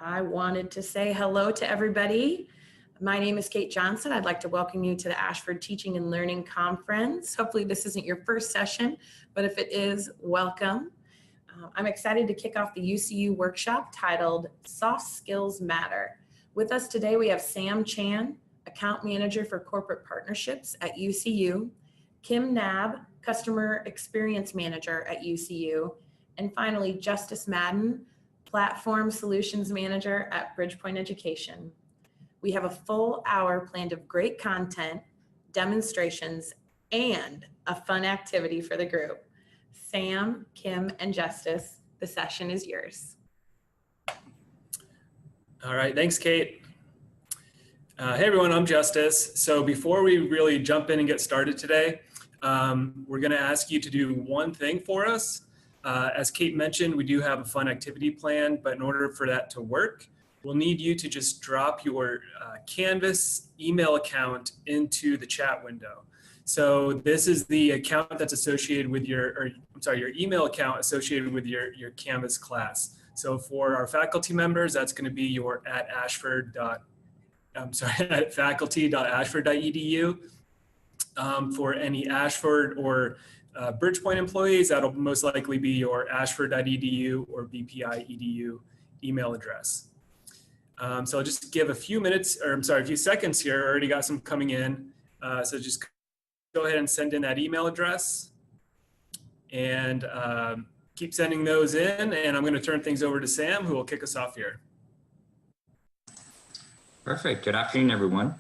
I wanted to say hello to everybody. My name is Kate Johnson. I'd like to welcome you to the Ashford Teaching and Learning Conference. Hopefully this isn't your first session, but if it is, welcome. I'm excited to kick off the YouSeeU workshop titled Soft Skills Matter. With us today, we have Sam Chan, Account Manager for Corporate Partnerships at YouSeeU, Kim Knab, Customer Experience Manager at YouSeeU, and finally, Justus Madden, Platform Solutions Manager at Bridgepoint Education. We have a full hour planned of great content, demonstrations, and a fun activity for the group. Sam, Kim, and Justus, the session is yours. All right, thanks, Kate. Hey everyone, I'm Justus. So before we really jump in and get started today, we're gonna ask you to do one thing for us. As Kate mentioned, we do have a fun activity plan, but in order for that to work, we'll need you to just drop your Canvas email account into the chat window. So this is the account that's associated with your email account associated with your Canvas class. So for our faculty members, that's going to be your at faculty.ashford.edu. For any Ashford or Bridgepoint employees, that'll most likely be your ashford.edu or bpi.edu email address. So I'll just give a few seconds here. I already got some coming in. So just go ahead and send in that email address and keep sending those in. And I'm going to turn things over to Sam, who will kick us off here. Perfect. Good afternoon, everyone.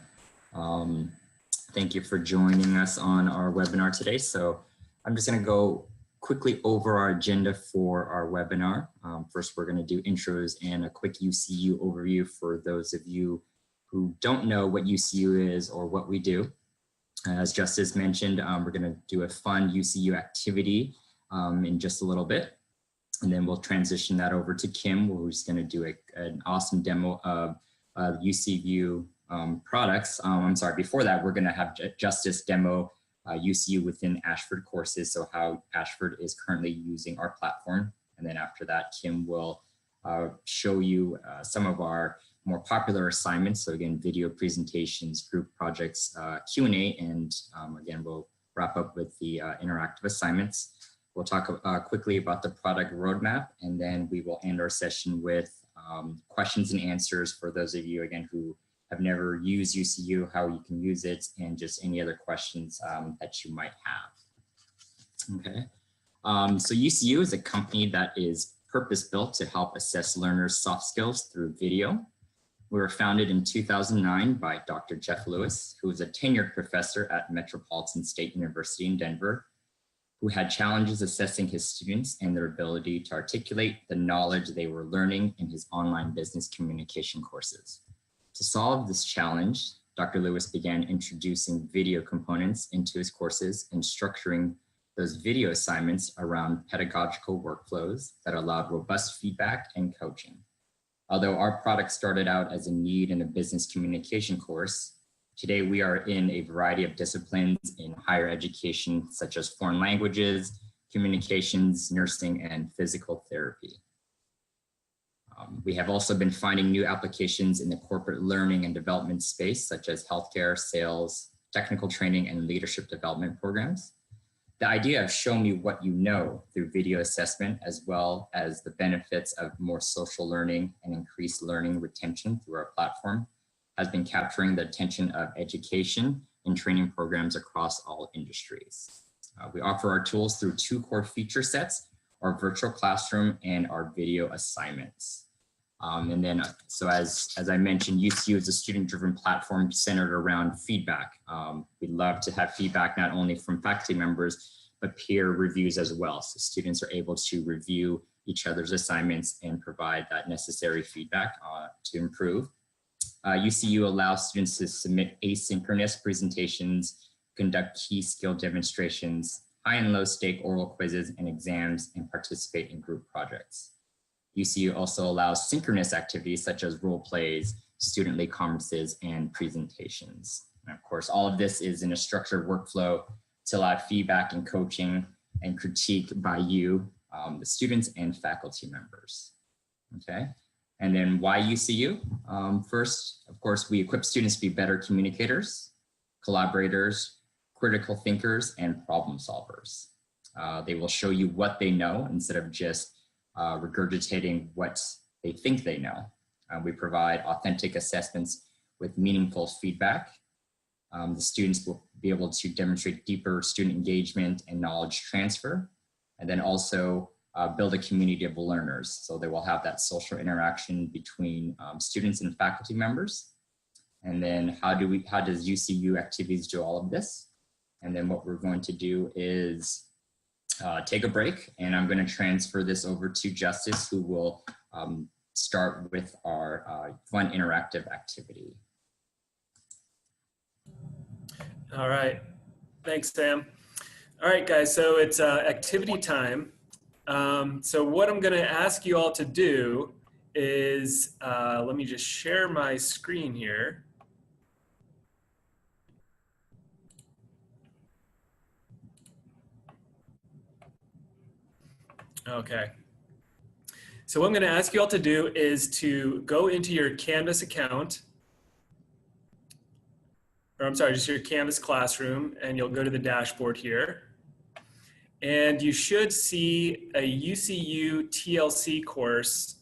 Thank you for joining us on our webinar today. So I'm just going to go quickly over our agenda for our webinar. First, we're going to do intros and a quick YouSeeU overview for those of you who don't know what YouSeeU is or what we do. As Justus mentioned, we're going to do a fun YouSeeU activity in just a little bit. And then we'll transition that over to Kim, who's going to do an awesome demo of YouSeeU products. Before that, we're going to have Justus demo YouSeeU within Ashford courses, so how Ashford is currently using our platform. And then after that, Kim will show you some of our more popular assignments. So again, video presentations, group projects, Q&A, and again, we'll wrap up with the interactive assignments. We'll talk quickly about the product roadmap, and then we will end our session with questions and answers for those of you, again, who have never used YouSeeU, how you can use it, and just any other questions that you might have. Okay, so YouSeeU is a company that is purpose-built to help assess learners' soft skills through video. We were founded in 2009 by Dr. Jeff Lewis, who was a tenured professor at Metropolitan State University in Denver, who had challenges assessing his students and their ability to articulate the knowledge they were learning in his online business communication courses. To solve this challenge, Dr. Lewis began introducing video components into his courses and structuring those video assignments around pedagogical workflows that allowed robust feedback and coaching. Although our product started out as a need in a business communication course, today we are in a variety of disciplines in higher education, such as foreign languages, communications, nursing, and physical therapy. We have also been finding new applications in the corporate learning and development space, such as healthcare, sales, technical training, and leadership development programs. The idea of show me what you know through video assessment, as well as the benefits of more social learning and increased learning retention through our platform, has been capturing the attention of education and training programs across all industries. We offer our tools through two core feature sets, our virtual classroom and our video assignments. So as I mentioned, YouSeeU is a student-driven platform centered around feedback. We'd love to have feedback not only from faculty members, but peer reviews as well. So students are able to review each other's assignments and provide that necessary feedback to improve. YouSeeU allows students to submit asynchronous presentations, conduct key skill demonstrations, high and low stake oral quizzes and exams, and participate in group projects. YouSeeU also allows synchronous activities such as role plays, student-led conferences, and presentations. And of course, all of this is in a structured workflow to allow feedback and coaching and critique by you, the students and faculty members. Okay. And then why YouSeeU? First, of course, we equip students to be better communicators, collaborators, critical thinkers, and problem solvers. They will show you what they know instead of just regurgitating what they think they know. We provide authentic assessments with meaningful feedback. The students will be able to demonstrate deeper student engagement and knowledge transfer, and then also build a community of learners. So they will have that social interaction between students and faculty members. And then how does YouSeeU activities do all of this? And then what we're going to do is take a break, and I'm going to transfer this over to Justus, who will start with our fun interactive activity. All right, thanks, Sam. All right, guys, so it's activity time. So what I'm gonna ask you all to do is, let me just share my screen here. Okay. So what I'm gonna ask you all to do is to go into your Canvas account, or I'm sorry, just your Canvas classroom, and you'll go to the dashboard here. And you should see a YouSeeU TLC course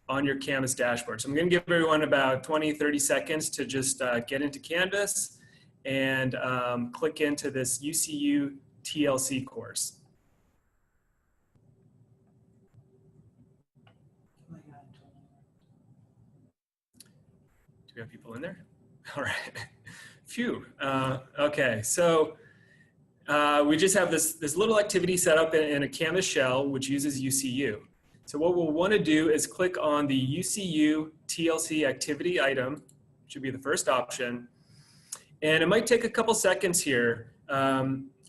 on your Canvas dashboard. So I'm gonna give everyone about 20, 30 seconds to just get into Canvas and click into this YouSeeU TLC course. Do we have people in there? All right. Phew. Okay, so we just have this little activity set up in a Canvas shell, which uses YouSeeU. So what we'll want to do is click on the YouSeeU TLC activity item, which should be the first option. And it might take a couple seconds here.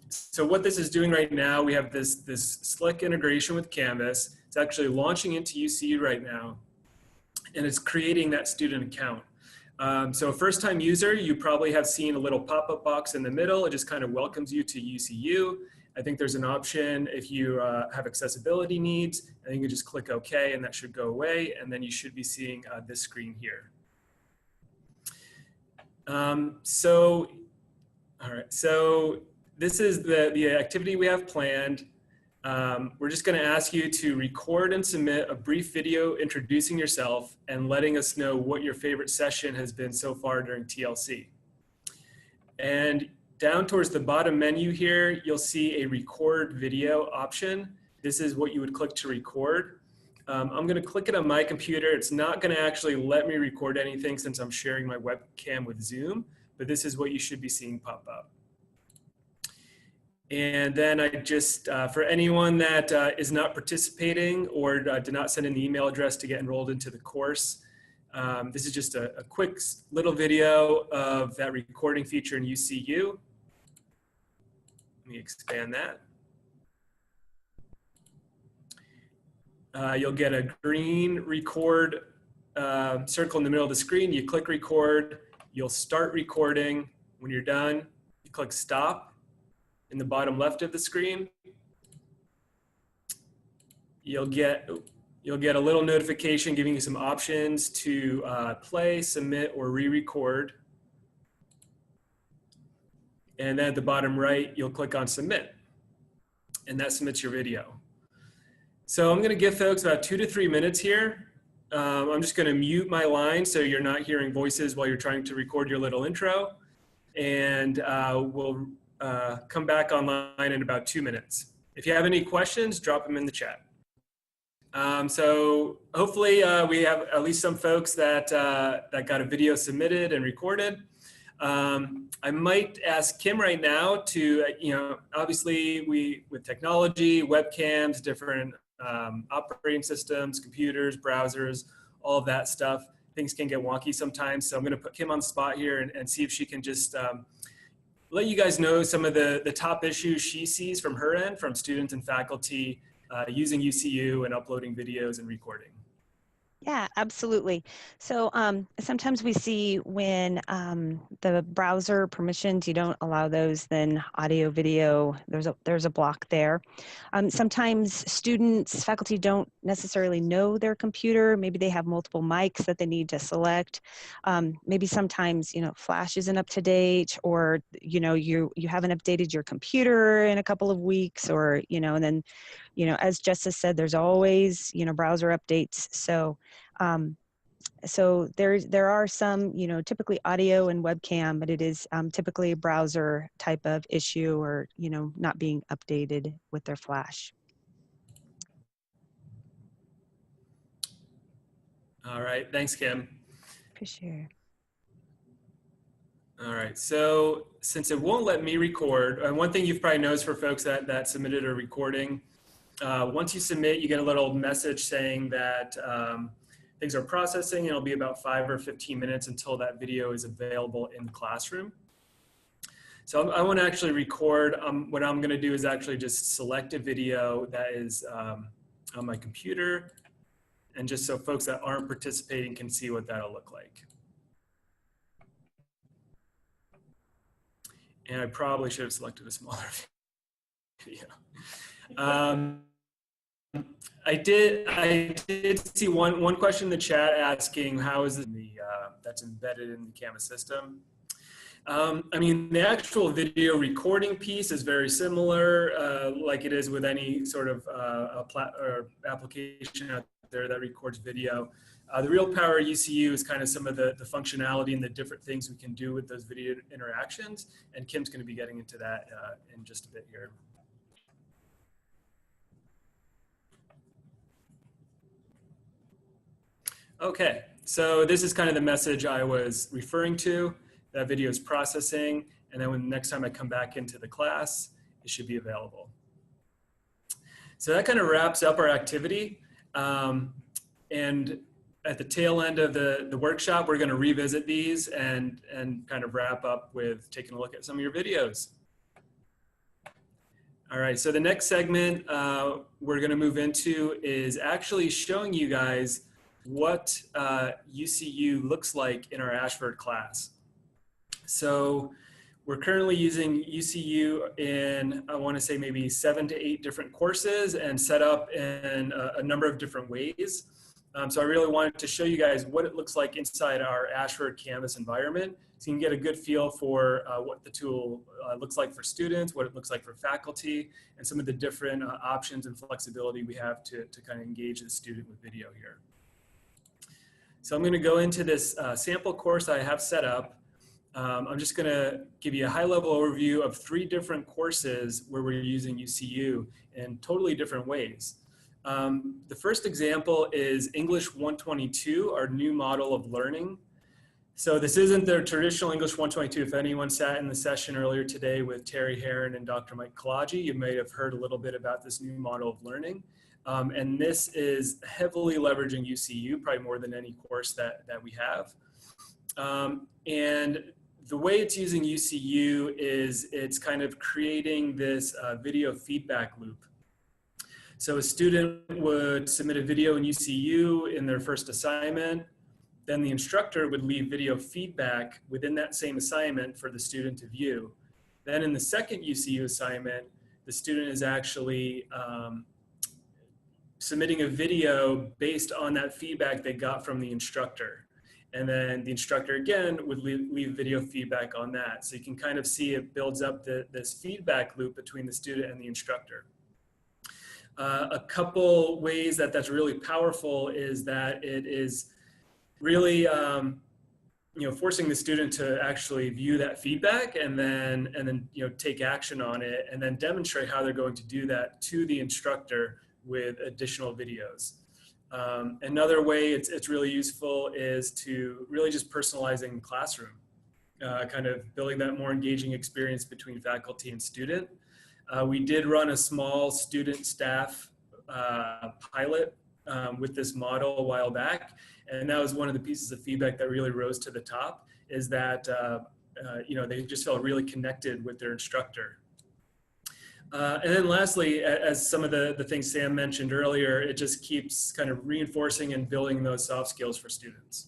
So what this is doing right now, we have this slick integration with Canvas. It's actually launching into YouSeeU right now, and it's creating that student account. So a first-time user, you probably have seen a little pop-up box in the middle. It just kind of welcomes you to YouSeeU. I think there's an option if you have accessibility needs, and you can just click OK, and that should go away, and then you should be seeing this screen here. So this is the activity we have planned. We're just going to ask you to record and submit a brief video introducing yourself and letting us know what your favorite session has been so far during TLC. And down towards the bottom menu here, you'll see a record video option. This is what you would click to record. I'm going to click it on my computer. It's not going to actually let me record anything since I'm sharing my webcam with Zoom, but this is what you should be seeing pop up. And then I just, for anyone that is not participating or did not send in the email address to get enrolled into the course, this is just a quick little video of that recording feature in YouSeeU. Let me expand that. You'll get a green record circle in the middle of the screen. You click record, you'll start recording. When you're done, you click stop. In the bottom left of the screen, you'll get a little notification giving you some options to play, submit, or re-record. And then at the bottom right, you'll click on submit, and that submits your video. So I'm going to give folks about 2 to 3 minutes here. I'm just going to mute my line so you're not hearing voices while you're trying to record your little intro, and we'll come back online in about 2 minutes. If you have any questions, drop them in the chat. So hopefully we have at least some folks that got a video submitted and recorded. I might ask Kim right now to, obviously with technology, webcams, different operating systems, computers, browsers, all of that stuff, things can get wonky sometimes. So I'm going to put Kim on the spot here and see if she can just let you guys know some of the top issues she sees from her end, from students and faculty using YouSeeU and uploading videos and recording. Yeah, absolutely. So sometimes we see when the browser permissions, you don't allow those, then audio, video, there's a block there. Sometimes students, faculty don't necessarily know their computer. Maybe they have multiple mics that they need to select. Maybe sometimes, Flash isn't up to date, or, you haven't updated your computer in a couple of weeks, or, and then, as Justus said, there's always, browser updates. So there are some, typically audio and webcam, but it is typically a browser type of issue, or, not being updated with their Flash. All right, thanks, Kim. For sure. All right, so since it won't let me record, one thing you've probably noticed for folks that submitted a recording, once you submit, you get a little message saying that things are processing. It'll be about 5 or 15 minutes until that video is available in the classroom. So I want to actually record. What I'm going to do is actually just select a video that is on my computer, and just so folks that aren't participating can see what that'll look like. And I probably should have selected a smaller video. I did see one question in the chat asking how is it that's embedded in the Canvas system. I mean, the actual video recording piece is very similar, like it is with any sort of application out there that records video. The real power of YouSeeU is kind of some of the functionality and the different things we can do with those video interactions, and Kim's going to be getting into that in just a bit here. Okay, so this is kind of the message I was referring to. That video is processing, and then when the next time I come back into the class, it should be available. So that kind of wraps up our activity. And at the tail end of the workshop, we're going to revisit these and kind of wrap up with taking a look at some of your videos. All right, so the next segment we're going to move into is actually showing you guys what YouSeeU looks like in our Ashford class. So we're currently using YouSeeU in, I want to say maybe 7 to 8 different courses and set up in a number of different ways. So I really wanted to show you guys what it looks like inside our Ashford Canvas environment, so you can get a good feel for what the tool looks like for students, what it looks like for faculty, and some of the different options and flexibility we have to kind of engage the student with video here. So I'm going to go into this sample course I have set up. I'm just going to give you a high-level overview of 3 different courses where we're using YouSeeU in totally different ways. The first example is English 122, our new model of learning. So this isn't the traditional English 122. If anyone sat in the session earlier today with Terry Heron and Dr. Mike Kalaji, you may have heard a little bit about this new model of learning. And this is heavily leveraging YouSeeU, probably more than any course that we have. And the way it's using YouSeeU is it's kind of creating this video feedback loop. So a student would submit a video in YouSeeU in their first assignment. Then the instructor would leave video feedback within that same assignment for the student to view. Then in the second YouSeeU assignment, the student is actually submitting a video based on that feedback they got from the instructor. And then the instructor again would leave video feedback on that. So you can kind of see it builds up this feedback loop between the student and the instructor. A couple ways that's really powerful is that it is really forcing the student to actually view that feedback and then take action on it and then demonstrate how they're going to do that to the instructor with additional videos. Another way it's really useful is to really just personalizing the classroom, kind of building that more engaging experience between faculty and student. We did run a small student staff pilot with this model a while back, and that was one of the pieces of feedback that really rose to the top, is that they just felt really connected with their instructor. And then lastly, as some of the things Sam mentioned earlier, it just keeps kind of reinforcing and building those soft skills for students.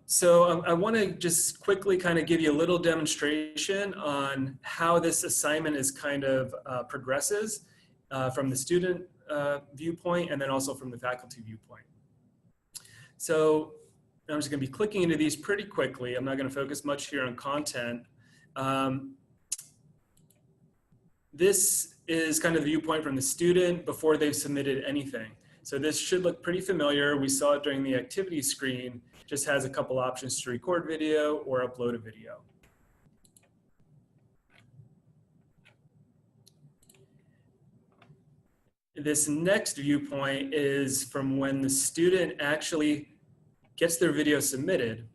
So I want to just quickly kind of give you a little demonstration on how this assignment is kind of progresses from the student viewpoint and then also from the faculty viewpoint. So I'm just going to be clicking into these pretty quickly. I'm not going to focus much here on content. This is kind of the viewpoint from the student before they've submitted anything. So this should look pretty familiar. We saw it during the activity screen. Just has a couple options to record video or upload a video. This next viewpoint is from when the student actually gets their video submitted.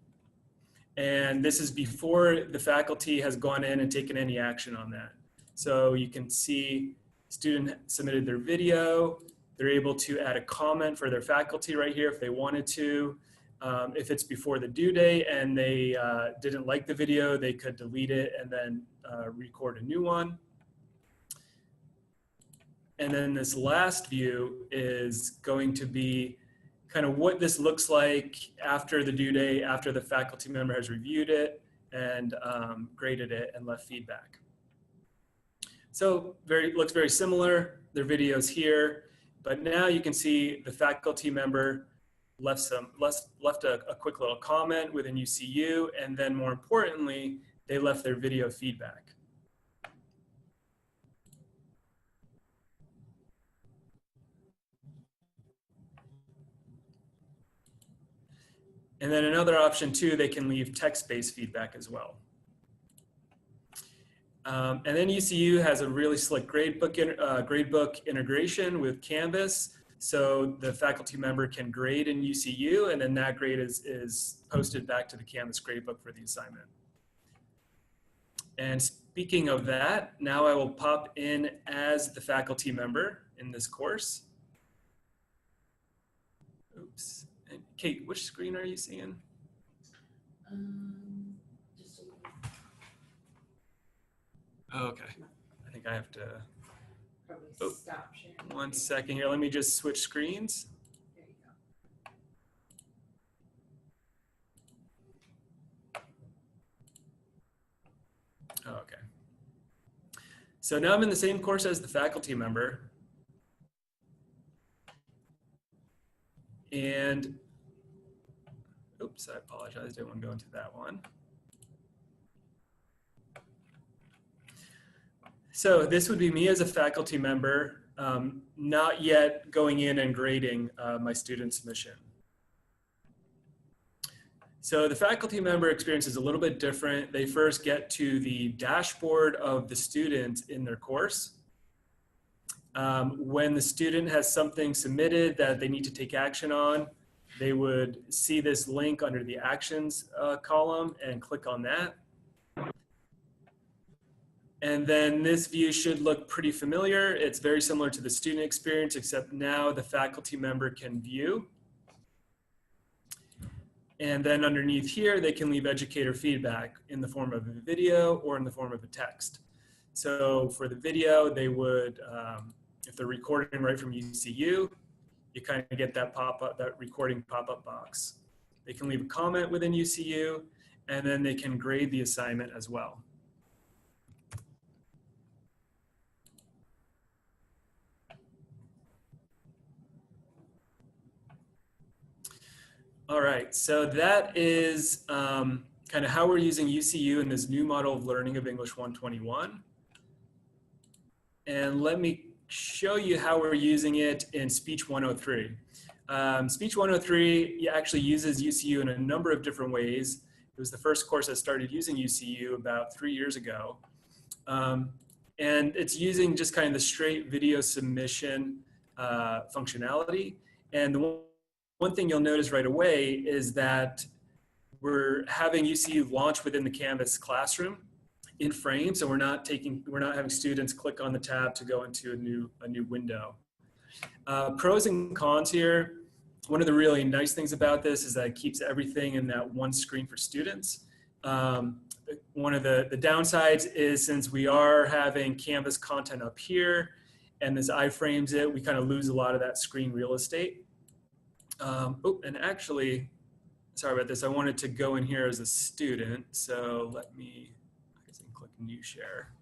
And this is before the faculty has gone in and taken any action on that. So you can see student submitted their video. They're able to add a comment for their faculty right here if they wanted to. If it's before the due date and they didn't like the video, they could delete it and then record a new one. And then this last view is going to be kind of what this looks like after the due date, after the faculty member has reviewed it and graded it and left feedback. So looks very similar. Their video's here, but now you can see the faculty member left a quick little comment within YouSeeU, and then more importantly, they left their video feedback. And then another option too, they can leave text-based feedback as well. And then YouSeeU has a really slick gradebook integration with Canvas. So the faculty member can grade in YouSeeU, and then that grade is posted back to the Canvas gradebook for the assignment. And speaking of that, now I will pop in as the faculty member in this course. Oops. And Kate, which screen are you seeing? Just a little. Oh, okay. I think I have to. Probably stop sharing. 1 second here. Let me just switch screens. There you go. Oh, okay. So now I'm in the same course as the faculty member. And, oops, I apologize. Didn't want to go into that one. So this would be me as a faculty member, not yet going in and grading my student submission. So the faculty member experience is a little bit different. They first get to the dashboard of the student in their course. When the student has something submitted that they need to take action on, they would see this link under the actions column and click on that. And then this view should look pretty familiar. It's very similar to the student experience, except now the faculty member can view. And then underneath here, they can leave educator feedback in the form of a video or in the form of a text. So for the video, they would, if they're recording right from YouSeeU, you kind of get that pop-up, that recording pop-up box. They can leave a comment within YouSeeU, and then they can grade the assignment as well. All right, so that is kind of how we're using YouSeeU in this new model of learning of English 121. And let me show you how we're using it in Speech 103. Speech 103 actually uses YouSeeU in a number of different ways. It was the first course I started using YouSeeU about 3 years ago. And it's using just kind of the straight video submission functionality. And the one thing you'll notice right away is that we're having YouSeeU launch within the Canvas classroom in frame, so we're not having students click on the tab to go into a new window. Pros and cons here. One of the really nice things about this is that it keeps everything in that one screen for students. one of the downsides is since we are having Canvas content up here and this iframes it, we kind of lose a lot of that screen real estate. Oh, and actually, sorry about this. I wanted to go in here as a student. So let me, I guess I can click new share.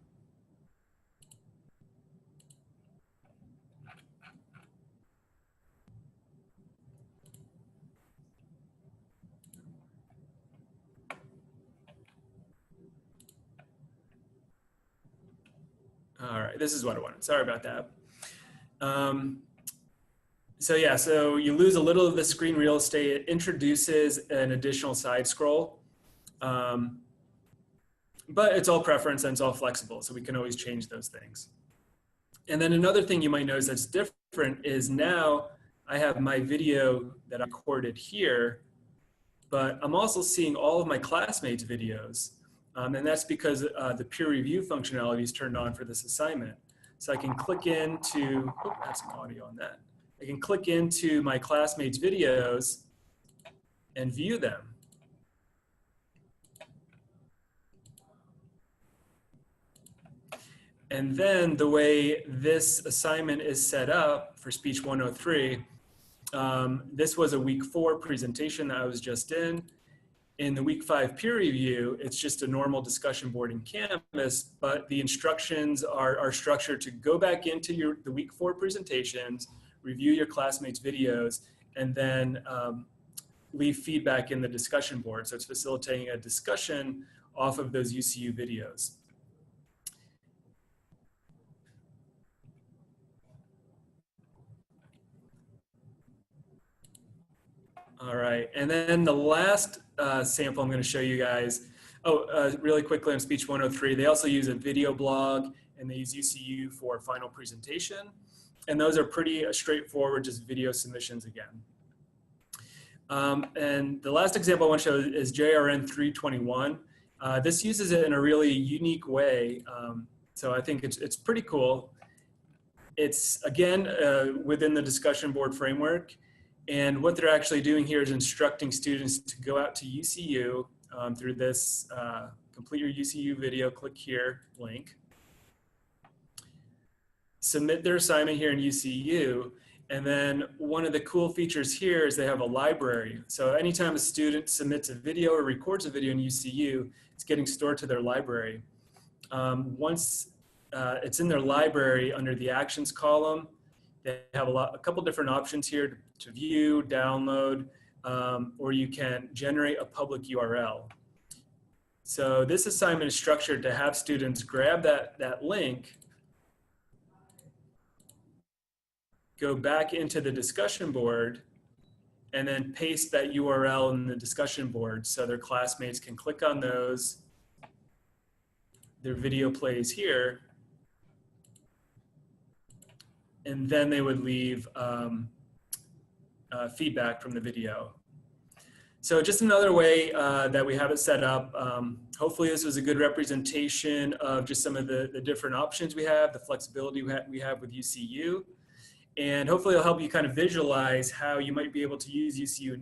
All right, this is what I wanted. Sorry about that. So yeah, so you lose a little of the screen real estate. It introduces an additional side scroll, but it's all preference and it's all flexible, so we can always change those things. And then another thing you might notice that's different is now I have my video that I recorded here, but I'm also seeing all of my classmates' videos. And that's because the peer review functionality is turned on for this assignment. So I can click into, oh, I have some audio on that. I can click into my classmates' videos and view them. And then the way this assignment is set up for Speech 103, this was a week 4 presentation that I was just in. In the week 5 peer review, it's just a normal discussion board in Canvas, but the instructions are structured to go back into the week 4 presentations, review your classmates' videos, and then leave feedback in the discussion board. So it's facilitating a discussion off of those YouSeeU videos. All right, and then the last sample I'm going to show you guys. Really quickly on Speech 103, they also use a video blog and they use YouSeeU for final presentation. And those are pretty straightforward, just video submissions again. And the last example I want to show is JRN 321. This uses it in a really unique way. So I think it's pretty cool. It's, again, within the discussion board framework. And what they're actually doing here is instructing students to go out to YouSeeU through this complete your YouSeeU video, click here, link. Submit their assignment here in YouSeeU. And then one of the cool features here is they have a library. So anytime a student submits a video or records a video in YouSeeU, it's getting stored to their library. Once it's in their library under the actions column, they have a couple different options here to view, download, or you can generate a public URL. So this assignment is structured to have students grab that link, go back into the discussion board, and then paste that URL in the discussion board so their classmates can click on those. Their video plays here, and then they would leave feedback from the video. So just another way that we have it set up. Hopefully this was a good representation of just some of the different options we have, the flexibility we have with YouSeeU. And hopefully it'll help you kind of visualize how you might be able to use YouSeeU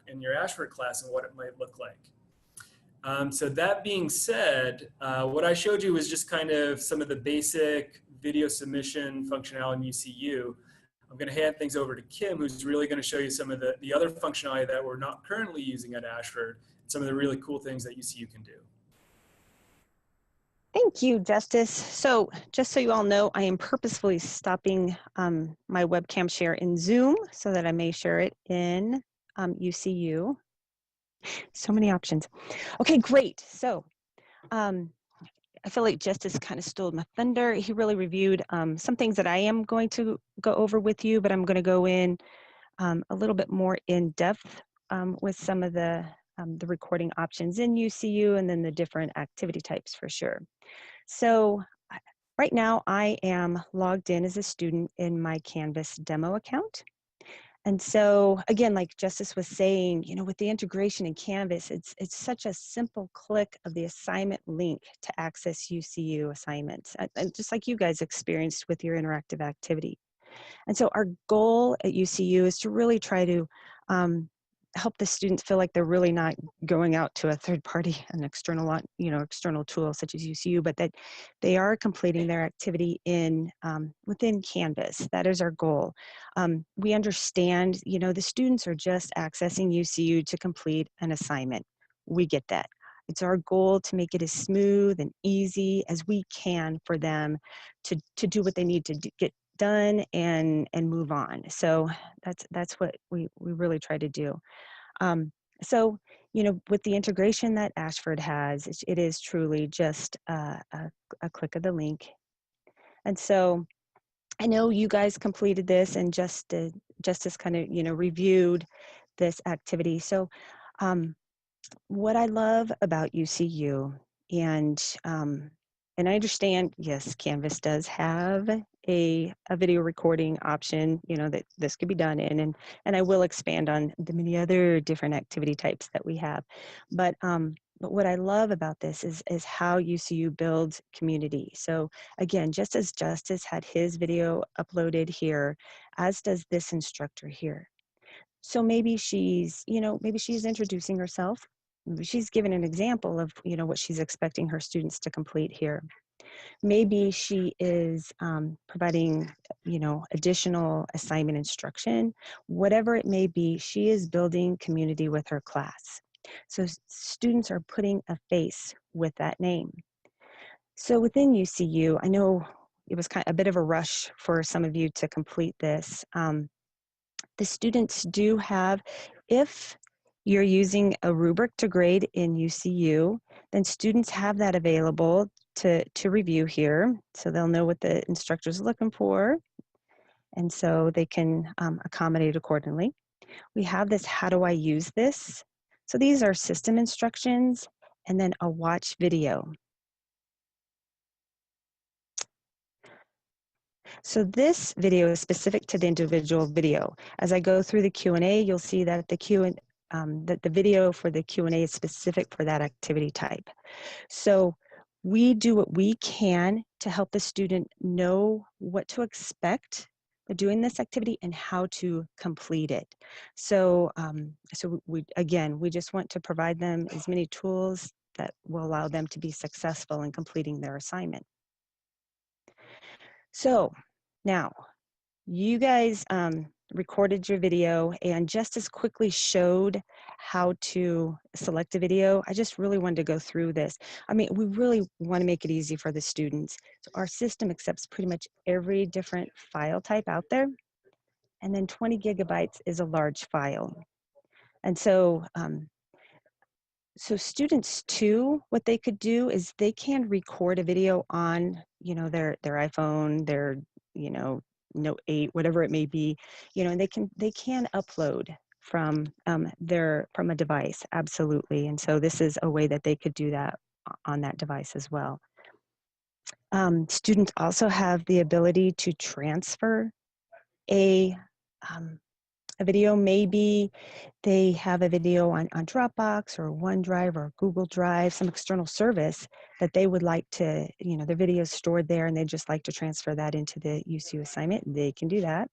in your Ashford class and what it might look like. So that being said, what I showed you was just kind of some of the basic video submission functionality in YouSeeU. I'm going to hand things over to Kim, who's really going to show you some of the other functionality that we're not currently using at Ashford, some of the really cool things that YouSeeU can do. Thank you, Justus. So just so you all know, I am purposefully stopping my webcam share in Zoom so that I may share it in YouSeeU. So many options. Okay, great. So I feel like Justus kind of stole my thunder. He really reviewed some things that I am going to go over with you, but I'm going to go in a little bit more in depth with some of the recording options in YouSeeU and then the different activity types for sure. So right now I am logged in as a student in my Canvas demo account. And so again, like Justus was saying, you know, with the integration in Canvas, it's such a simple click of the assignment link to access YouSeeU assignments, just like you guys experienced with your interactive activity. And so our goal at YouSeeU is to really try to help the students feel like they're really not going out to a third party, an external, external tool such as YouSeeU, but that they are completing their activity in within Canvas. That is our goal. We understand, the students are just accessing YouSeeU to complete an assignment. We get that. It's our goal to make it as smooth and easy as we can for them to do what they need to get done and move on. So that's what we really try to do. So, with the integration that Ashford has, it is truly just a click of the link. And so I know you guys completed this and Justus kind of, reviewed this activity. So what I love about YouSeeU, and I understand, yes, Canvas does have a video recording option, that this could be done in, and I will expand on the many other different activity types that we have. But what I love about this is how YouSeeU builds community. So again, just as Justus had his video uploaded here, as does this instructor here. So maybe she's introducing herself. Maybe she's given an example of, what she's expecting her students to complete here. Maybe she is providing, additional assignment instruction. Whatever it may be, she is building community with her class. So students are putting a face with that name. So within YouSeeU, I know it was kind of a bit of a rush for some of you to complete this. The students do have, if you're using a rubric to grade in YouSeeU, then students have that available to review here. So they'll know what the instructor's looking for, and so they can accommodate accordingly. We have this, how do I use this? So these are system instructions, and then a watch video. So this video is specific to the individual video. As I go through the Q&A, you'll see that that the video for the Q&A is specific for that activity type. So we do what we can to help the student know what to expect doing this activity and how to complete it. So, we just want to provide them as many tools that will allow them to be successful in completing their assignment. So now, you guys recorded your video, and Justus quickly showed how to select a video. I just really wanted to go through this. I mean, we really want to make it easy for the students. So our system accepts pretty much every different file type out there, and then 20 gigabytes is a large file. And so, so students too, what they could do is they can record a video on, their iPhone, their, Note 8, whatever it may be, and they can upload from a device, absolutely. And so this is a way that they could do that on that device as well. Students also have the ability to transfer a video. Maybe they have a video on Dropbox or OneDrive or Google Drive, some external service that they would like to, their video is stored there and they just like to transfer that into the YouSeeU assignment. They can do that.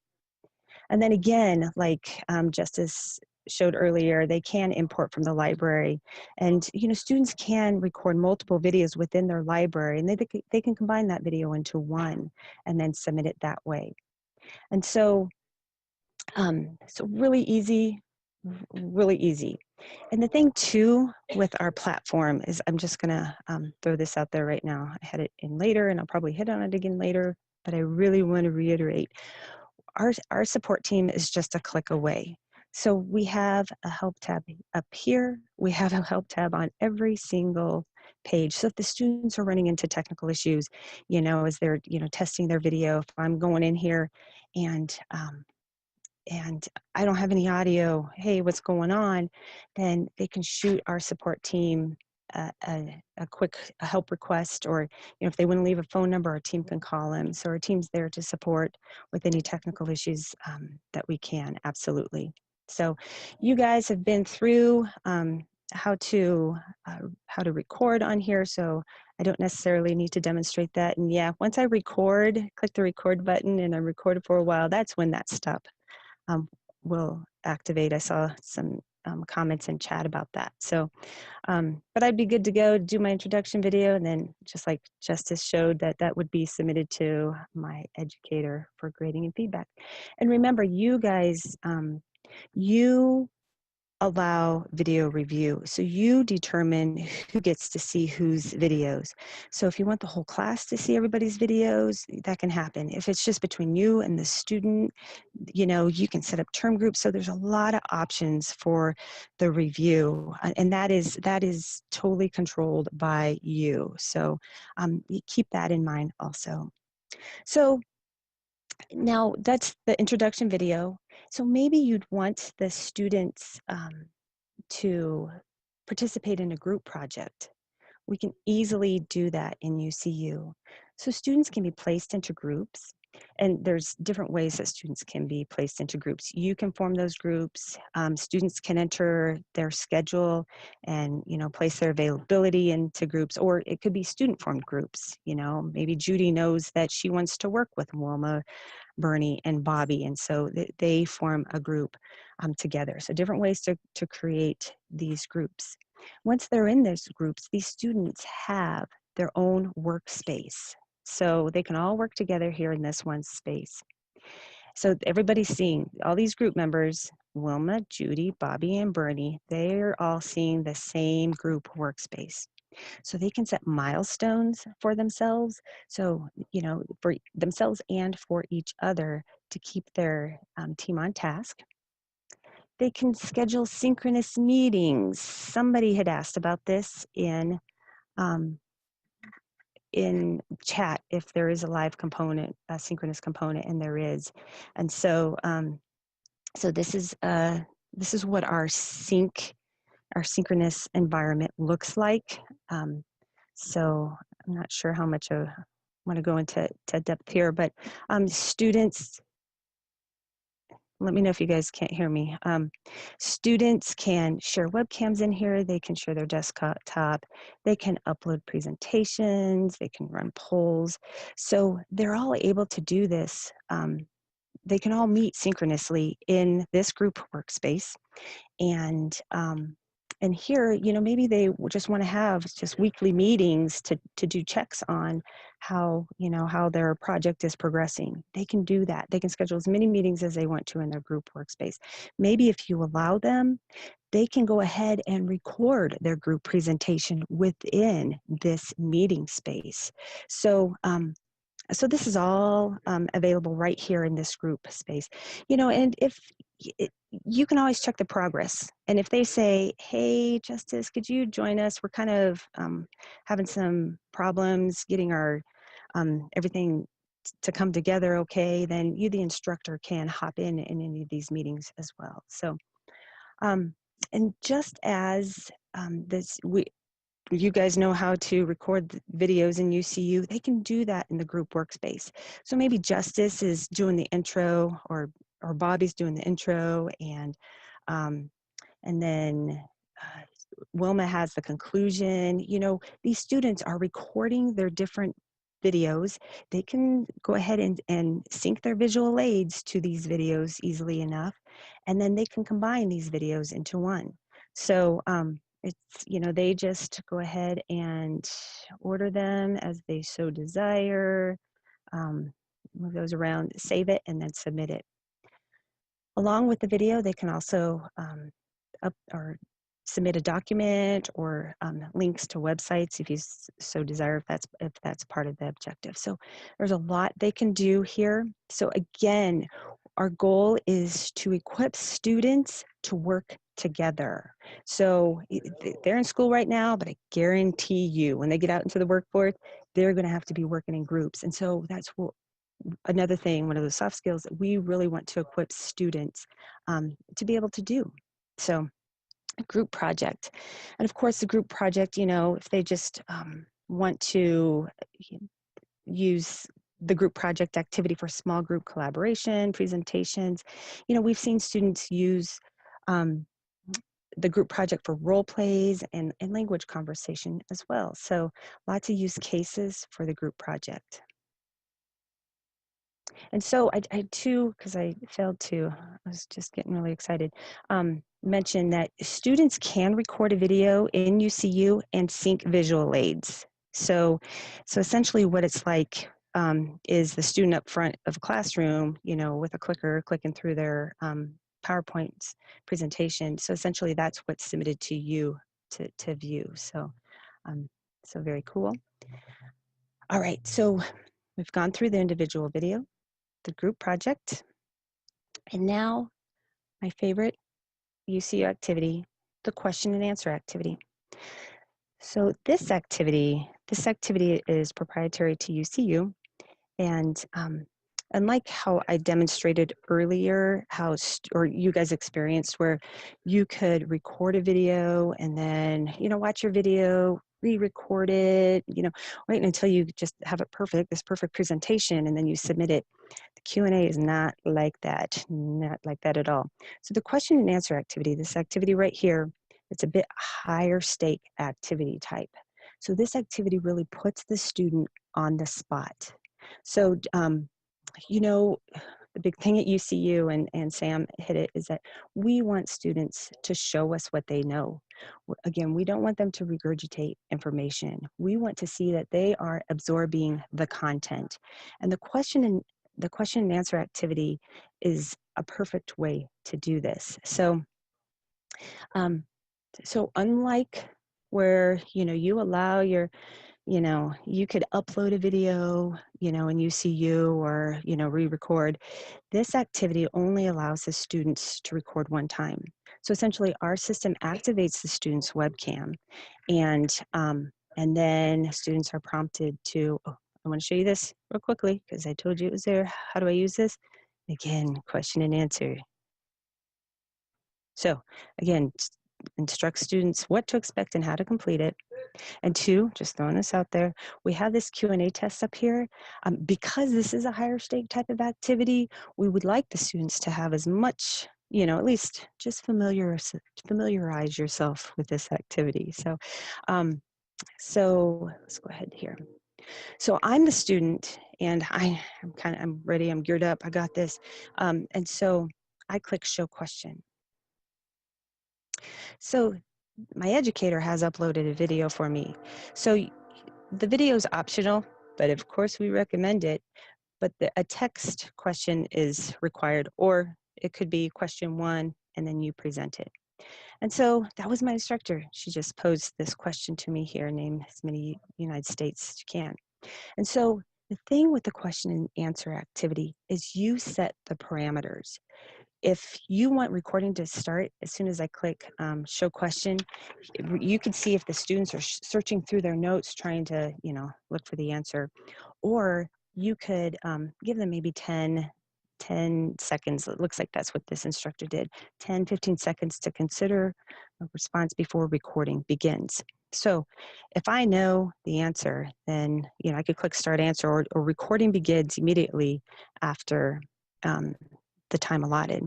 And then again, like Justus showed earlier, they can import from the library. And, students can record multiple videos within their library, and they can combine that video into one and then submit it that way. And so, so really easy. And the thing too with our platform is, I'm just gonna throw this out there right now. I had it in later and I'll probably hit on it again later, but I really want to reiterate, our support team is just a click away. So we have a help tab up here. We have a help tab on every single page. So if the students are running into technical issues, as they're, testing their video, if I'm going in here and I don't have any audio, hey, what's going on? Then they can shoot our support team a quick help request, or if they want to leave a phone number, our team can call them. So our team's there to support with any technical issues that we can, absolutely. So you guys have been through how to record on here, so I don't necessarily need to demonstrate that. And yeah, once I record, click the record button and I recorded for a while, that's when that stuff will activate. I saw some comments in chat about that. So, but I'd be good to go do my introduction video, and then just like Justus showed, that would be submitted to my educator for grading and feedback. And remember, you guys, you allow video review. So you determine who gets to see whose videos. So if you want the whole class to see everybody's videos, that can happen. If it's just between you and the student, you know, you can set up term groups. So there's a lot of options for the review, and that is totally controlled by you. So you keep that in mind also. So now that's the introduction video. So maybe you'd want the students to participate in a group project. We can easily do that in YouSeeU. So students can be placed into groups, and there's different ways that students can be placed into groups. You can form those groups. Students can enter their schedule and, you know, place their availability into groups, or it could be student-formed groups. You know, maybe Judy knows that she wants to work with Wilma, Bernie, and Bobby, and so they form a group together. So different ways to create these groups. Once they're in those groups, these students have their own workspace. So they can all work together here in this one space. So everybody's seeing, all these group members, Wilma, Judy, Bobby, and Bernie, they're all seeing the same group workspace. So they can set milestones for themselves. So, you know, for themselves and for each other to keep their team on task. They can schedule synchronous meetings. Somebody had asked about this in chat, if there is a live component, a synchronous component, and there is. And so, so this is what our synchronous environment looks like. So I'm not sure how much I want to go into depth here, but students, let me know if you guys can't hear me. Students can share webcams in here. They can share their desktop. They can upload presentations. They can run polls. So they're all able to do this. They can all meet synchronously in this group workspace. And here, you know, maybe they just want to have just weekly meetings to do checks on how, you know, how their project is progressing. They can do that. They can schedule as many meetings as they want to in their group workspace. Maybe if you allow them, they can go ahead and record their group presentation within this meeting space. So, so this is all available right here in this group space, you know, and if you can always check the progress. And if they say, hey, Justus, could you join us? We're kind of having some problems getting our everything to come together okay, then you, the instructor, can hop in any of these meetings as well. So, and just as you guys know how to record the videos in YouSeeU, they can do that in the group workspace. So maybe Justus is doing the intro, or Bobby's doing the intro, and then Wilma has the conclusion. You know, these students are recording their different videos. They can go ahead and sync their visual aids to these videos easily enough, and then they can combine these videos into one. So it's, you know, they just go ahead and order them as they so desire, move those around, save it, and then submit it. Along with the video, they can also submit a document or links to websites if you so desire, if that's part of the objective. So there's a lot they can do here. So again, our goal is to equip students to work together. So they're in school right now, but I guarantee you when they get out into the workforce, they're going to have to be working in groups. And so that's what, another thing, one of the soft skills that we really want to equip students to be able to do. So a group project. And of course, the group project, you know, if they just want to use the group project activity for small group collaboration, presentations, you know, we've seen students use the group project for role plays and language conversation as well. So lots of use cases for the group project. And so I had two, because I failed to, I was just getting really excited, mention that students can record a video in YouSeeU and sync visual aids. So essentially what it's like is the student up front of a classroom, you know, with a clicker clicking through their PowerPoint presentation. So essentially that's what's submitted to you to view. So, so very cool. All right, so we've gone through the individual video, the group project, and now my favorite YouSeeU activity, the question and answer activity. So this activity is proprietary to YouSeeU, and unlike how I demonstrated earlier, or you guys experienced, where you could record a video and then, you know, watch your video, re-record it, you know, wait until you just have it perfect, this perfect presentation, and then you submit it. The Q&A is not like that at all. So the question and answer activity, this activity right here, it's a bit higher stake activity type. So this activity really puts the student on the spot. So, you know, the big thing at YouSeeU, and Sam hit it, is that we want students to show us what they know. Again, we don't want them to regurgitate information. We want to see that they are absorbing the content. And the question and answer activity is a perfect way to do this. So, so unlike where, you know, you allow your, you know, you could upload a video, you know, in YouSeeU or, you know, re-record. This activity only allows the students to record one time. So essentially our system activates the student's webcam, and then students are prompted to, oh, I want to show you this real quickly because I told you it was there. How do I use this? Again, question and answer. So again, instruct students what to expect and how to complete it. And two, just throwing this out there, we have this Q&A test up here. Because this is a higher stake type of activity, we would like the students to have as much, you know, at least just familiarize yourself with this activity. So, so let's go ahead here. So I'm the student, and I'm ready, I'm geared up, I got this. And so I click show question. So my educator has uploaded a video for me. So the video is optional, but of course we recommend it, but a text question is required, or it could be question 1 and then you present it. And so that was my instructor. She just posed this question to me here, name as many United States as you can. And so the thing with the question and answer activity is you set the parameters. If you want recording to start as soon as I click show question, you can see if the students are searching through their notes trying to, you know, look for the answer. Or you could give them maybe 10 seconds. It looks like that's what this instructor did. 10, 15 seconds to consider a response before recording begins. So if I know the answer, then, you know, I could click start answer, or recording begins immediately after the time allotted.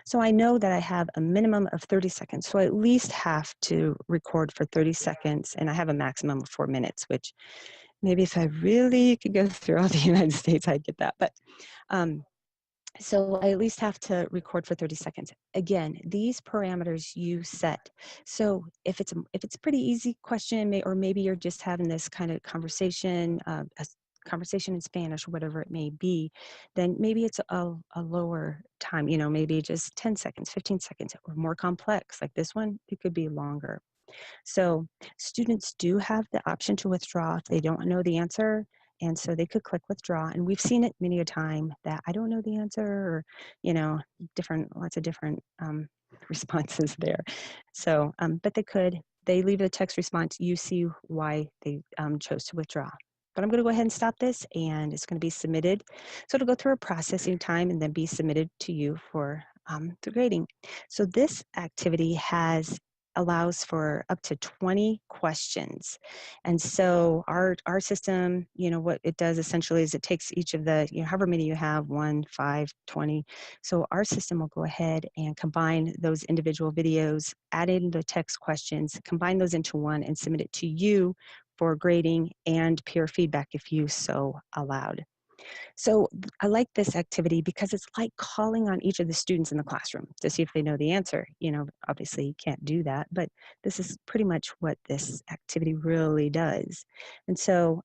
So I know that I have a minimum of 30 seconds. So I at least have to record for 30 seconds, and I have a maximum of 4 minutes, which maybe if I really could go through all the United States, I'd get that. But so I at least have to record for 30 seconds. Again, these parameters you set. So if it's a pretty easy question, or maybe you're just having this kind of conversation, a conversation in Spanish or whatever it may be, then maybe it's a lower time, you know, maybe just 10 seconds, 15 seconds, or more complex. Like this one, it could be longer. So students do have the option to withdraw if they don't know the answer. And so they could click withdraw. And we've seen it many a time that I don't know the answer, or, you know, lots of different responses there. So, but they leave a text response. You see why they chose to withdraw. But I'm going to go ahead and stop this, and it's going to be submitted. So it'll go through a processing time and then be submitted to you for the grading. So this activity allows for up to 20 questions. And so our system, you know, what it does essentially is it takes each of the, you know, however many you have, 1, 5, 20. So our system will go ahead and combine those individual videos, add in the text questions, combine those into one, and submit it to you for grading and peer feedback if you so allowed. So I like this activity because it's like calling on each of the students in the classroom to see if they know the answer. You know, obviously you can't do that, but this is pretty much what this activity really does. And so,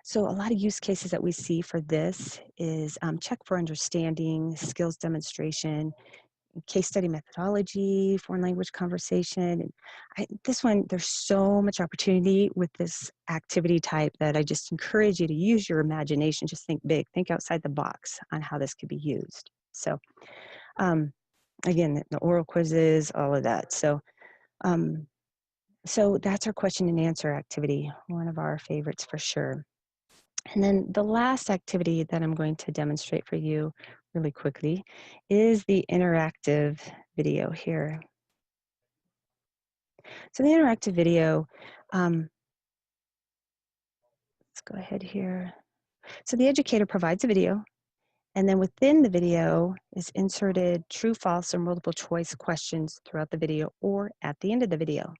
so a lot of use cases that we see for this is check for understanding, skills demonstration, case study methodology, foreign language conversation. And this one, there's so much opportunity with this activity type that I just encourage you to use your imagination. Just think big, think outside the box on how this could be used. So again, the oral quizzes, all of that. So, so that's our question and answer activity, one of our favorites for sure. And then the last activity that I'm going to demonstrate for you really quickly is the interactive video here. So the interactive video, let's go ahead here. So the educator provides a video, and then within the video is inserted true, false, or multiple choice questions throughout the video or at the end of the video.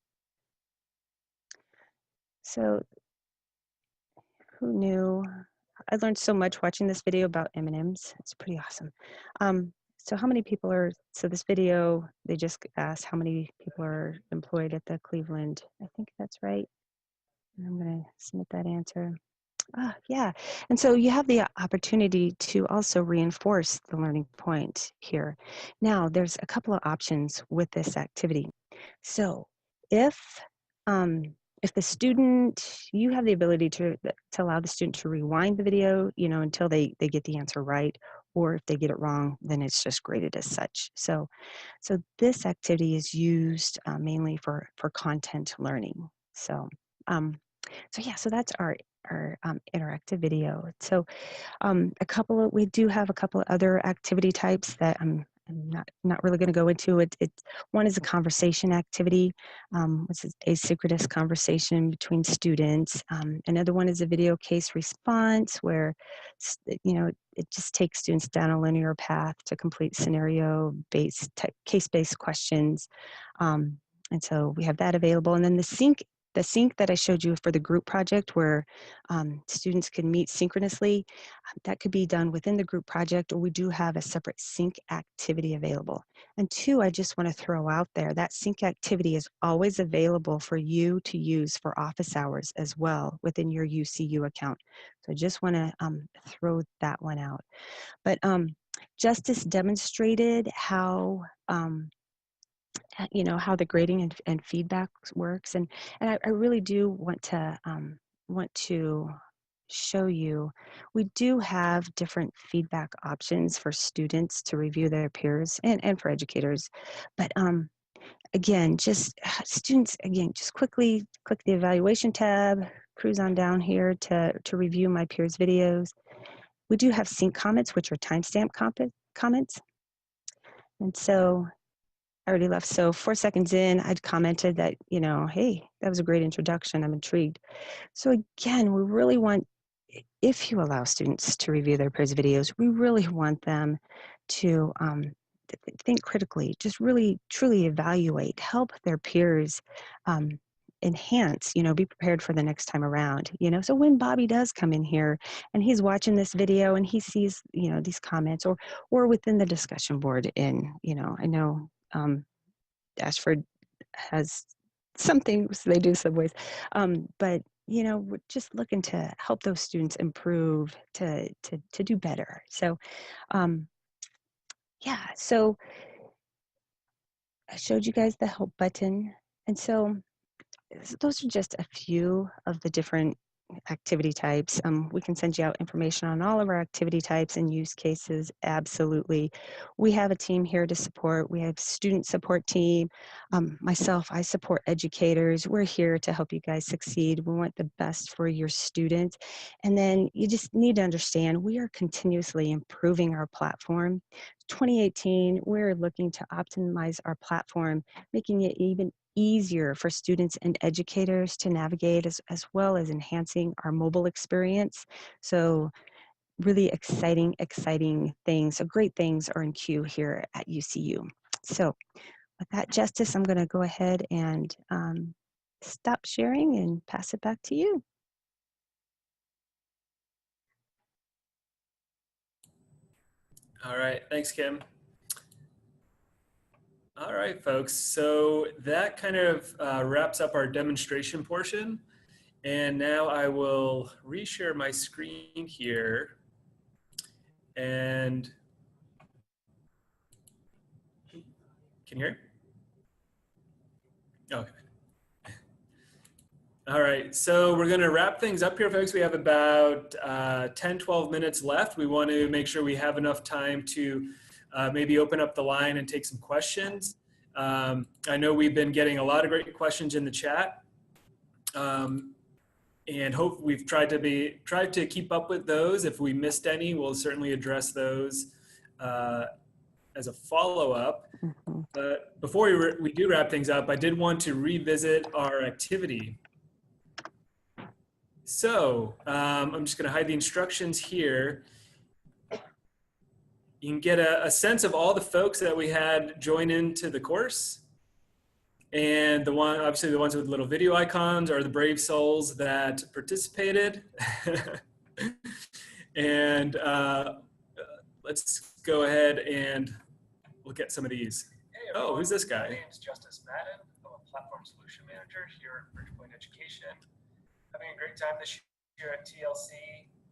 So who knew? I learned so much watching this video about M&Ms. It's pretty awesome. So how many people are, so this video, they just asked how many people are employed at the Cleveland. I think that's right. And I'm going to submit that answer. Yeah. And so you have the opportunity to also reinforce the learning point here. Now, there's a couple of options with this activity. So if the student, you have the ability to allow the student to rewind the video, you know, until they get the answer right, or if they get it wrong, then it's just graded as such. So this activity is used mainly for content learning. So yeah, so that's our interactive video. So we do have a couple of other activity types that I'm not really going to go into. One is a conversation activity, which is asynchronous conversation between students. Another one is a video case response, where you know, it just takes students down a linear path to complete scenario-based, case-based questions. And so we have that available. And then the sync that I showed you for the group project, where students can meet synchronously, that could be done within the group project, or we do have a separate sync activity available. And two, I just want to throw out there, that sync activity is always available for you to use for office hours as well within your YouSeeU account. So I just want to throw that one out. But Justus demonstrated how you know, how the grading and feedback works, and I really do want to show you. We do have different feedback options for students to review their peers and for educators, but again, just students, again, just quickly click the evaluation tab, cruise on down here to review my peers' videos. We do have sync comments, which are timestamp comments, and so I already left. So 4 seconds in, I'd commented that, you know, hey, that was a great introduction. I'm intrigued. So again, we really want, if you allow students to review their peers' videos, we really want them to think critically, just really, truly evaluate, help their peers enhance, you know, be prepared for the next time around, you know. So when Bobby does come in here and he's watching this video and he sees, you know, these comments or within the discussion board in, you know, I know Ashford has some things they do some ways, but you know, we're just looking to help those students improve to do better. So yeah, so I showed you guys the help button, and so those are just a few of the different activity types. We can send you out information on all of our activity types and use cases. Absolutely. We have a team here to support. We have student support team. Myself, I support educators. We're here to help you guys succeed. We want the best for your students. And then you just need to understand, we are continuously improving our platform. 2018, we're looking to optimize our platform, making it even easier for students and educators to navigate, as well as enhancing our mobile experience. So really exciting things. So great things are in queue here at YouSeeU. So with that, Justus, I'm going to go ahead and stop sharing and pass it back to you. All right, thanks, Kim. All right, folks. So that kind of wraps up our demonstration portion. And now I will reshare my screen here. And can you hear? Okay. All right, so we're going to wrap things up here, folks. We have about 10, 12 minutes left. We want to make sure we have enough time to maybe open up the line and take some questions. I know we've been getting a lot of great questions in the chat. And hope we've tried to keep up with those. If we missed any, we'll certainly address those as a follow-up. Mm-hmm. But before we do wrap things up, I did want to revisit our activity. So I'm just going to hide the instructions here. You can get a sense of all the folks that we had join into the course. And obviously the ones with little video icons are the brave souls that participated. And let's go ahead and look at some of these. Hey, oh, who's this guy? My name is Justus Madden. I'm a platform solution manager here at Viewpoint Education. Having a great time this year at TLC,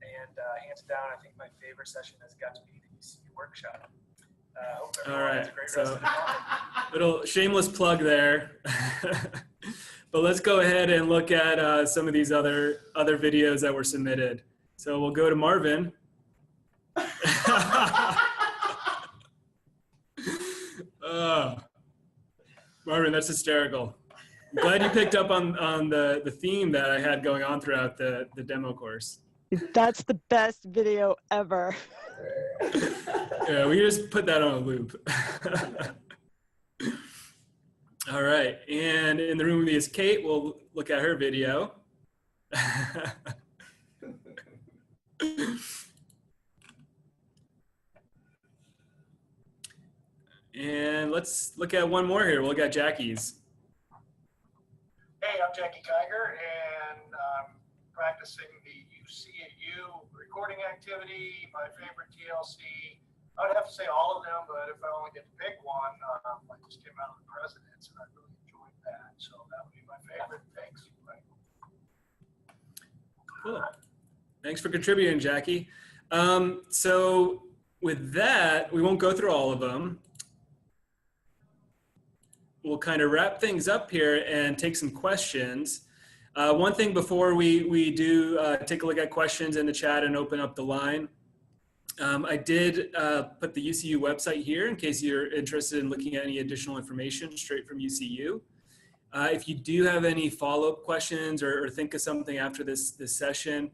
and hands down, I think my favorite session has got to be the YouSeeU workshop. Hope everyone has a great rest of the day. Little shameless plug there. But let's go ahead and look at some of these other videos that were submitted. So we'll go to Marvin. Marvin, that's hysterical. I'm glad you picked up on the theme that I had going on throughout the demo course. That's the best video ever. Yeah, we just put that on a loop. All right, and in the room with me is Kate. We'll look at her video. And let's look at one more here. We'll look at Jackie's. Hey, I'm Jackie Kiger, and I'm practicing the YouSeeU recording activity, my favorite TLC. I'd have to say all of them, but if I only get to pick one, I just came out of the Presidents, and I really enjoyed that. So that would be my favorite. Thanks. Cool. Thanks for contributing, Jackie. So with that, we won't go through all of them. We'll kind of wrap things up here and take some questions. One thing before we do take a look at questions in the chat and open up the line. I did put the YouSeeU website here in case you're interested in looking at any additional information straight from YouSeeU. If you do have any follow-up questions or think of something after this session,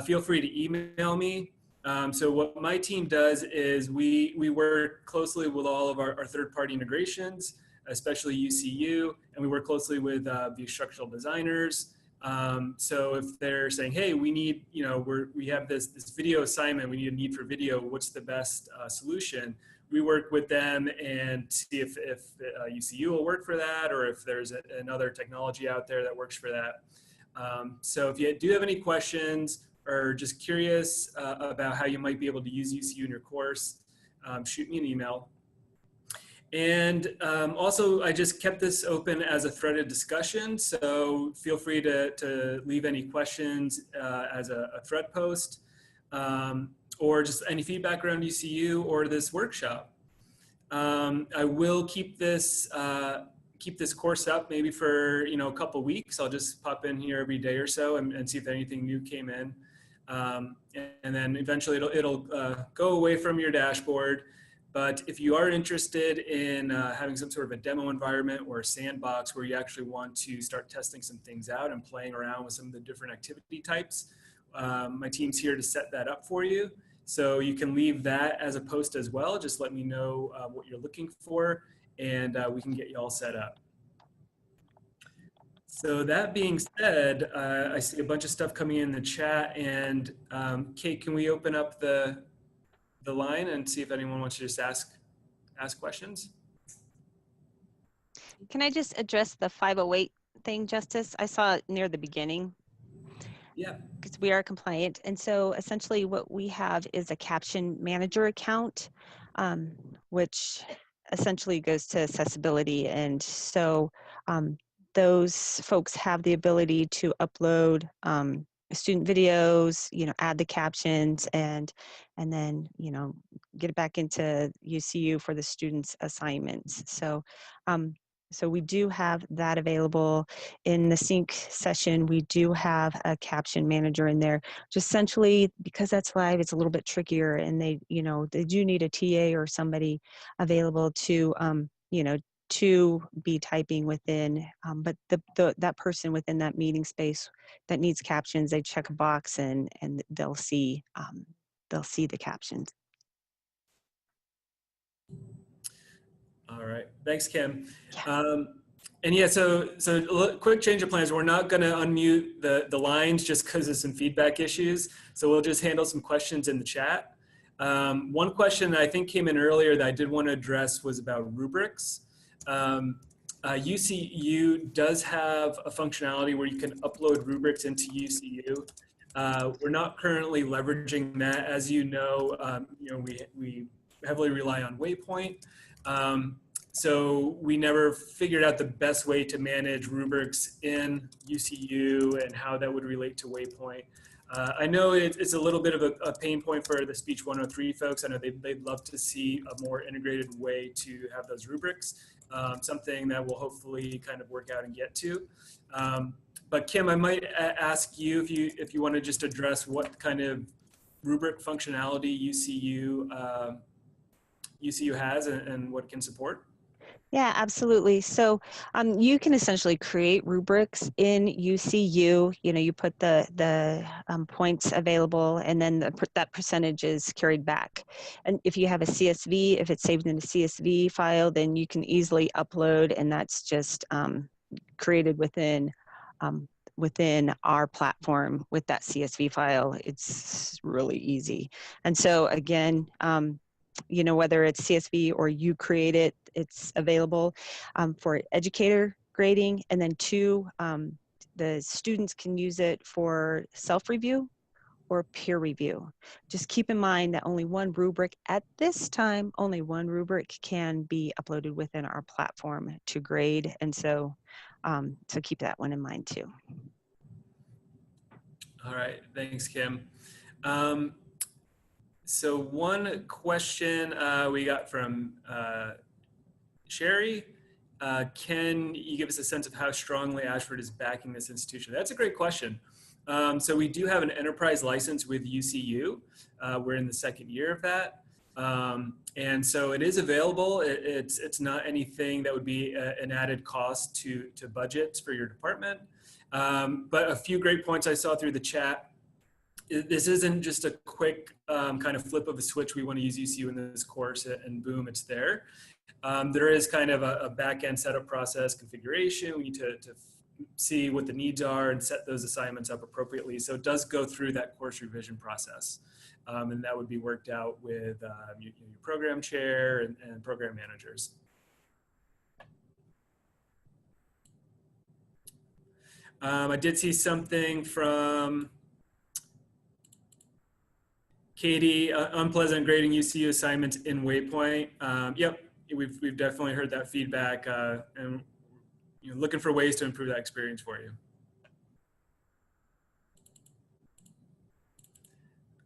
feel free to email me. So what my team does is we work closely with all of our third-party integrations, especially YouSeeU, and we work closely with the instructional designers. So if they're saying, hey, we need, we have this video assignment, we need a need for video, what's the best solution? We work with them and see if YouSeeU will work for that, or if there's another technology out there that works for that. So if you do have any questions or just curious about how you might be able to use YouSeeU in your course, shoot me an email. And also, I just kept this open as a threaded discussion, so feel free to leave any questions as a thread post, or just any feedback around YouSeeU or this workshop. I will keep this course up maybe for a couple weeks. I'll just pop in here every day or so and see if anything new came in, and then eventually it'll go away from your dashboard. But if you are interested in having some sort of a demo environment or a sandbox where you actually want to start testing some things out and playing around with some of the different activity types, my team's here to set that up for you. So you can leave that as a post as well. Just let me know what you're looking for, and we can get you all set up. So that being said, I see a bunch of stuff coming in the chat, and Kate, can we open up the line and see if anyone wants to just ask questions? Can I just address the 508 thing, Justus? I saw it near the beginning. Yeah. because we are compliant. And so essentially what we have is a caption manager account, which essentially goes to accessibility. And so those folks have the ability to upload student videos, add the captions, and then, get it back into YouSeeU for the students' assignments. So we do have that available. In the sync session, we do have a caption manager in there. Just essentially, because that's live, it's a little bit trickier, and they do need a TA or somebody available to, to be typing within. But that person within that meeting space that needs captions, they check a box and they'll see the captions. All right, thanks, Kim. And yeah, so quick change of plans. We're not going to unmute the lines just because of some feedback issues. So we'll just handle some questions in the chat. One question that I think came in earlier that I did want to address was about rubrics. YouSeeU does have a functionality where you can upload rubrics into YouSeeU. We're not currently leveraging that. As you know, we heavily rely on Waypoint. So we never figured out the best way to manage rubrics in YouSeeU and how that would relate to Waypoint. I know it's a little bit of a pain point for the Speech 103 folks. I know they'd love to see a more integrated way to have those rubrics, something that we'll hopefully kind of work out and get to. But Kim, I might ask you if you want to just address what kind of rubric functionality YouSeeU has and what it can support. Yeah, absolutely. So you can essentially create rubrics in YouSeeU. You put the points available, and then that percentage is carried back. And if you have a CSV, if it's saved in a CSV file, then you can easily upload, and that's just created within our platform with that CSV file. It's really easy. And so again, whether it's CSV or you create it, it's available for educator grading. And then two, the students can use it for self-review or peer review. Just keep in mind that only one rubric at this time, only one rubric can be uploaded within our platform to grade. And so keep that one in mind too. All right, thanks, Kim. So one question we got from Sherry, can you give us a sense of how strongly Ashford is backing this institution? That's a great question. So we do have an enterprise license with YouSeeU. We're in the second year of that. And so it is available. It's not anything that would be an added cost to budgets for your department. But a few great points I saw through the chat. This isn't just a quick kind of flip of a switch. We want to use YouSeeU in this course and boom, it's there. There is kind of a back-end setup process, configuration. We need to see what the needs are and set those assignments up appropriately. So it does go through that course revision process. And that would be worked out with your program chair and program managers. I did see something from Katie, unpleasant grading YouSeeU assignments in Waypoint. Yep, we've definitely heard that feedback and looking for ways to improve that experience for you.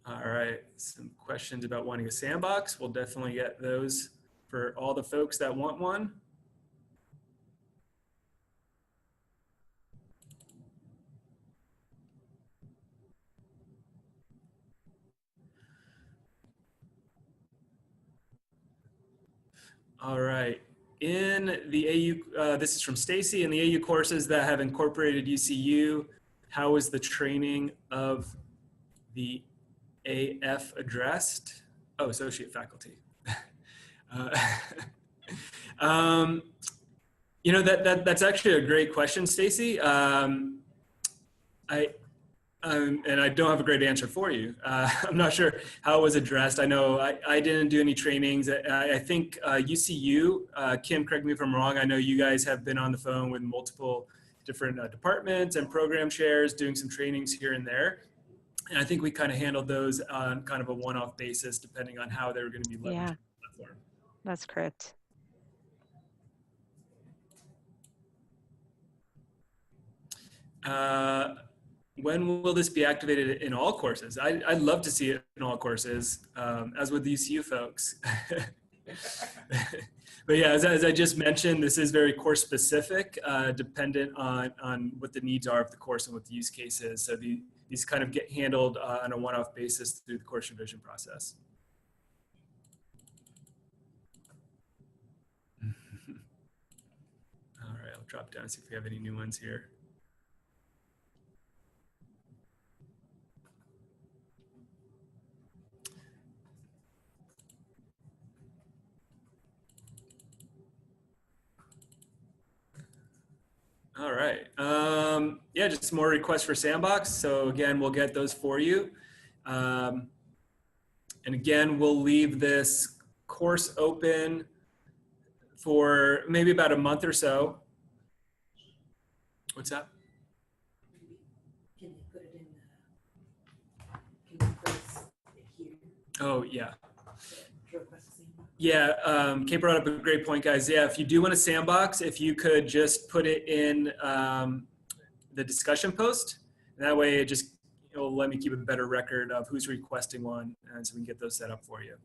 All right, some questions about wanting a sandbox. We'll definitely get those for all the folks that want one. All right, in the AU, this is from Stacy, in the AU courses that have incorporated YouSeeU, how is the training of the AF addressed? Oh, associate faculty. That's actually a great question, Stacy. And I don't have a great answer for you. I'm not sure how it was addressed. I know I didn't do any trainings. I think YouSeeU, Kim, correct me if I'm wrong, I know you guys have been on the phone with multiple different departments and program chairs doing some trainings here and there. And I think we kind of handled those on kind of a one-off basis, depending on how they were going to be leveraged Yeah. on the platform. That's correct. When will this be activated in all courses? I'd love to see it in all courses, as with the YouSeeU folks. But yeah, as I just mentioned, this is very course specific, dependent on what the needs are of the course and what the use case is. So these kind of get handled on a one-off basis through the course revision process. All right, I'll drop down and see if we have any new ones here. All right. Yeah, just more requests for Sandbox. So again, we'll get those for you. And again, we'll leave this course open for maybe about a month or so. What's that? Can you put it in can you put it here? Oh, yeah. Request a sandbox? Yeah, Kate brought up a great point, guys. Yeah, if you do want a Sandbox, if you could just put it in the discussion post, and that way it'll let me keep a better record of who's requesting one, and so we can get those set up for you.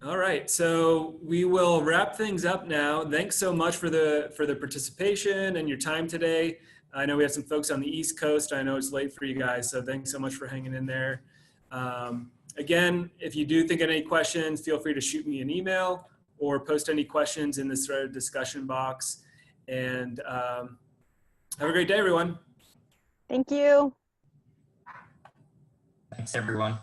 All right, so we will wrap things up now. Thanks so much for the participation and your time today. I know we have some folks on the East Coast. I know it's late for you guys, so thanks so much for hanging in there. Again, if you do think of any questions, feel free to shoot me an email or post any questions in this threaded discussion box. And have a great day, everyone. Thank you. Thanks, everyone.